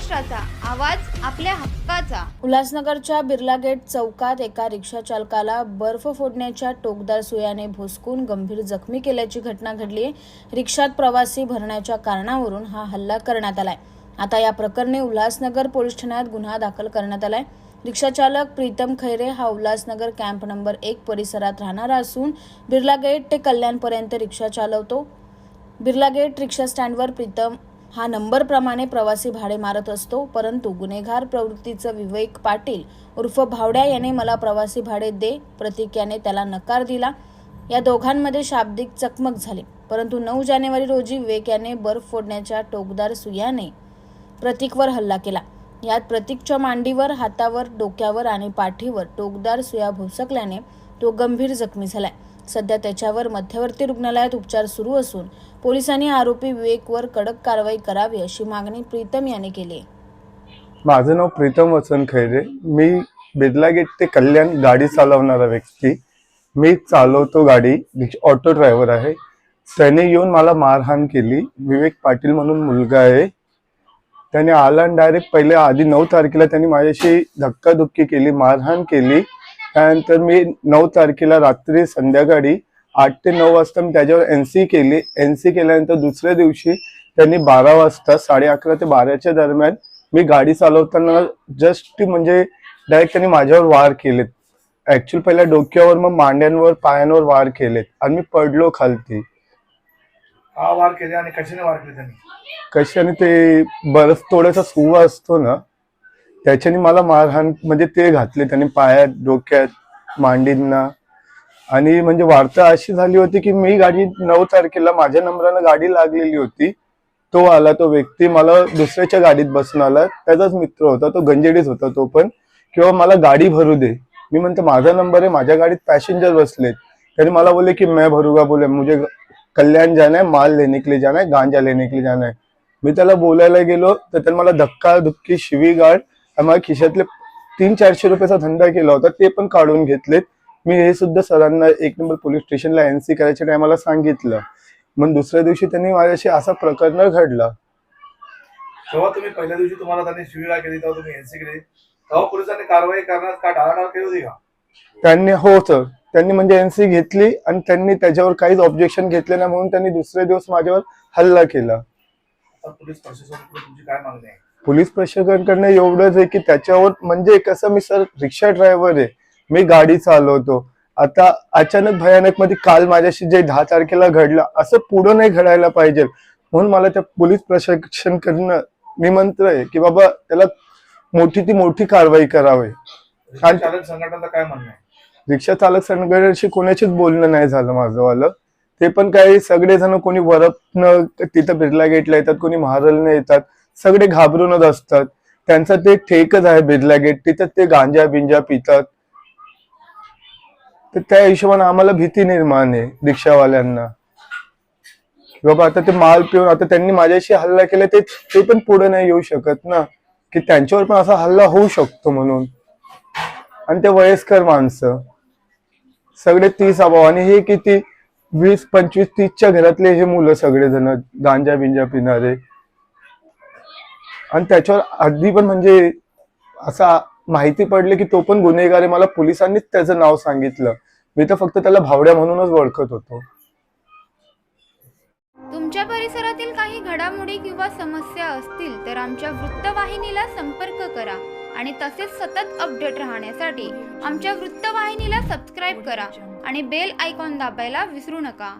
महाराष्ट्राचा आवाज आपल्या हक्काचा। उल्हासनगरच्या बिर्ला गेट चौकात एका रिक्षा चालकाला बर्फ फोडण्याच्या टोकदार सुयाने भोसकून गंभीर जखमी केल्याची घटना घडली आहे। रिक्षात प्रवासी भरण्याच्या कारणावरून हा हल्ला करण्यात आलाय। आता या प्रकरणी उल्हासनगर पोलीस ठाण्यात गुन्हा दाखल करण्यात आलाय। रिक्षा चालक प्रीतम खैरे हा उल्हासनगर कॅम्प नंबर 1 परिसरात राहणारा असून बिर्ला गेट ते कल्याणपर्यंत रिक्षा चालवतो। बिर्ला गेट रिक्षा स्टँडवर प्रीतम हा नंबर प्रमाणे प्रवासी भाडे मारत असतो, परंतु गुन्हेगार प्रवृत्तीचा विवेक पाटील उर्फ भावड्या याने मला प्रवासी भाडे दे प्रतीक याने त्याला नकार दिला। या दोघांमध्ये शाब्दिक चकमक झाली, परंतु 9 जानेवारी रोजी विवेक याने बर्फ फोडण्याच्या टोकदार सुयाने प्रतीकवर हल्ला केला। यात प्रतीकच्या मांडीवर, हातावर, डोक्यावर आणि पाठीवर टोकदार सुया भोसकल्याने तो गंभीर जखमी झालाय। सध्या त्याच्यावर मध्यवर्ती रुग्णालयात उपचार सुरू असून पोलिसांनी आरोपी विवेकवर कडक कारवाई करावी अशी मागणी प्रीतम यांनी केली। माझं नाव प्रीतम वसन खैरे। मी बिर्ला गेट ते कल्याण गाडी चालवणारा व्यक्ती। मी चालवतो गाडी, ऑटो ड्रायव्हर आहे। त्याने येऊन मला मारहाण केली। विवेक पाटील म्हणून मुलगा आहे। त्याने आला आणि डायरेक्ट पहिले आधी 9 तारखेला त्यांनी माझ्याशी धक्काधुक्की केली, मारहाण केली। त्यानंतर मी 9 तारखेला रात्री संध्याकाळी 8 ते 9 वाजता मी त्याच्यावर एनसी केली। एनसी केल्यानंतर दुसऱ्या दिवशी त्यांनी 12 वाजता 11:30 ते 12च्या दरम्यान मी गाडी चालवताना जस्ट म्हणजे डायरेक्ट त्यांनी माझ्यावर वार केलेत। ऍक्च्युअली पहिल्या डोक्यावर, मग मांड्यांवर, पायांवर वार केलेत आणि मी पडलो खालती। का वार केले आणि कशाने वार केले त्यांनी? कशाने? ते बर्फ थोडासा सुवा असतो ना, त्याच्याने मला मारहाण म्हणजे ते घातले त्यांनी पायात, डोक्यात, मांडींना। आणि म्हणजे वार्ता अशी झाली होती की मी गाडी 9 तारखेला माझ्या नंबरानं गाडी लागलेली होती। तो आला, तो व्यक्ती मला दुसऱ्याच्या गाडीत बसून आला। त्याचाच मित्र होता, तो गंजेडीच होता तो पण, किंवा मला गाडी भरू दे। मी म्हणतो माझा नंबर आहे, माझ्या गाडीत पॅसेंजर बसलेत। त्याने मला बोले की मैं भरूंगा, बोले मुझे कल्याण जाना है, माल लेने के लिए जाना है, गांजा लेने के लिए जाना है। मी त्याला बोलायला गेलो तर त्याने मला धक्का धुक्की, शिवीगाळ, माझ्या खिशातले 300-400 रुपयाचा धंदा केला होता ते पण काढून घेतलेत। मी हे सुद्धा सरांना 1 नंबर पोलीस स्टेशनला एनसी करायच्या टायमाला सांगितलं। मग दुसऱ्या दिवशी त्यांनी माझ्याशी असा प्रकरण घडला। तेव्हा तुम्ही पहिल्या दिवशी तुम्हाला त्यांनी शिवीगाळ केली, तेव्हा तुम्ही एनसी केली, तेव्हा पोलिसांनी कारवाई करण्यात का टाळाटाळ केली होती का? त्यांनी हो सर, त्यांनी म्हणजे एनसी घेतली आणि त्यांनी त्याच्यावर काहीच ऑब्जेक्शन घेतले नाही, म्हणून त्यांनी दुसऱ्या दिवस माझ्यावर हल्ला केला। पोलीस प्रशासनाकडे तुमची काय मागणी आहे? पोलीस प्रशासनाकडनं एवढंच आहे की त्याच्यावर म्हणजे कसं, मी सर रिक्षा ड्रायव्हर आहे, मी गाडी चालवतो। आता अचानक भयानक मध्ये काल माझ्याशी जे 10 तारखेला घडलं, असं पुढं नाही घडायला पाहिजे, म्हणून मला त्या पोलीस प्रशासनाकडनं निमंत्रण आहे की बाबा त्याला मोठी कारवाई करावी। रिक्षा चालक संघटनेचं काय म्हणणं आहे? रिक्षा चालक संघटनेशी कोणाशीच बोलणं नाही झालं माझंवालं। ते पण काही सगळेजण, कोणी वरपनं तिथं बिर्ला गेटला येतात, कोणी महारलनं येतात, सगळे घाबरूनच असतात। त्यांचं ते ठेकच आहे बिर्ला गेट, तिथं ते गांजा बिंजा पितात। तर त्या हिशोबाने आम्हाला भीती निर्माण आहे रिक्षावाल्यांना, बाबा आता ते माल पिऊन आता त्यांनी माझ्याशी हल्ला केला, ते पण पुढे नाही येऊ शकत ना, की त्यांच्यावर पण असा हल्ला होऊ शकतो म्हणून। आणि ते वयस्कर माणसं सगळे 30 अभाव, आणि हे किती 20, 25, 30च्या घरातले हे मुलं सगळेजण गांजा बिंजा पिणारे। आणि त्याच्यावर आधी पण म्हणजे असा माहिती पडले की तो पण गुन्हेगार आहे, मला पोलिसांनीच त्याचं नाव सांगितलं। मी तर फक्त त्याला भावड्या म्हणूनच ओळखत होतो। तुमच्या परिसरातील काही घडामोडी किंवा समस्या असतील तर आमच्या वृत्तवाहिनीला संपर्क करा आणि तसेच सतत अपडेट राहण्यासाठी आमच्या वृत्तवाहिनीला सबस्क्राईब करा आणि बेल आयकॉन दाबायला विसरू नका।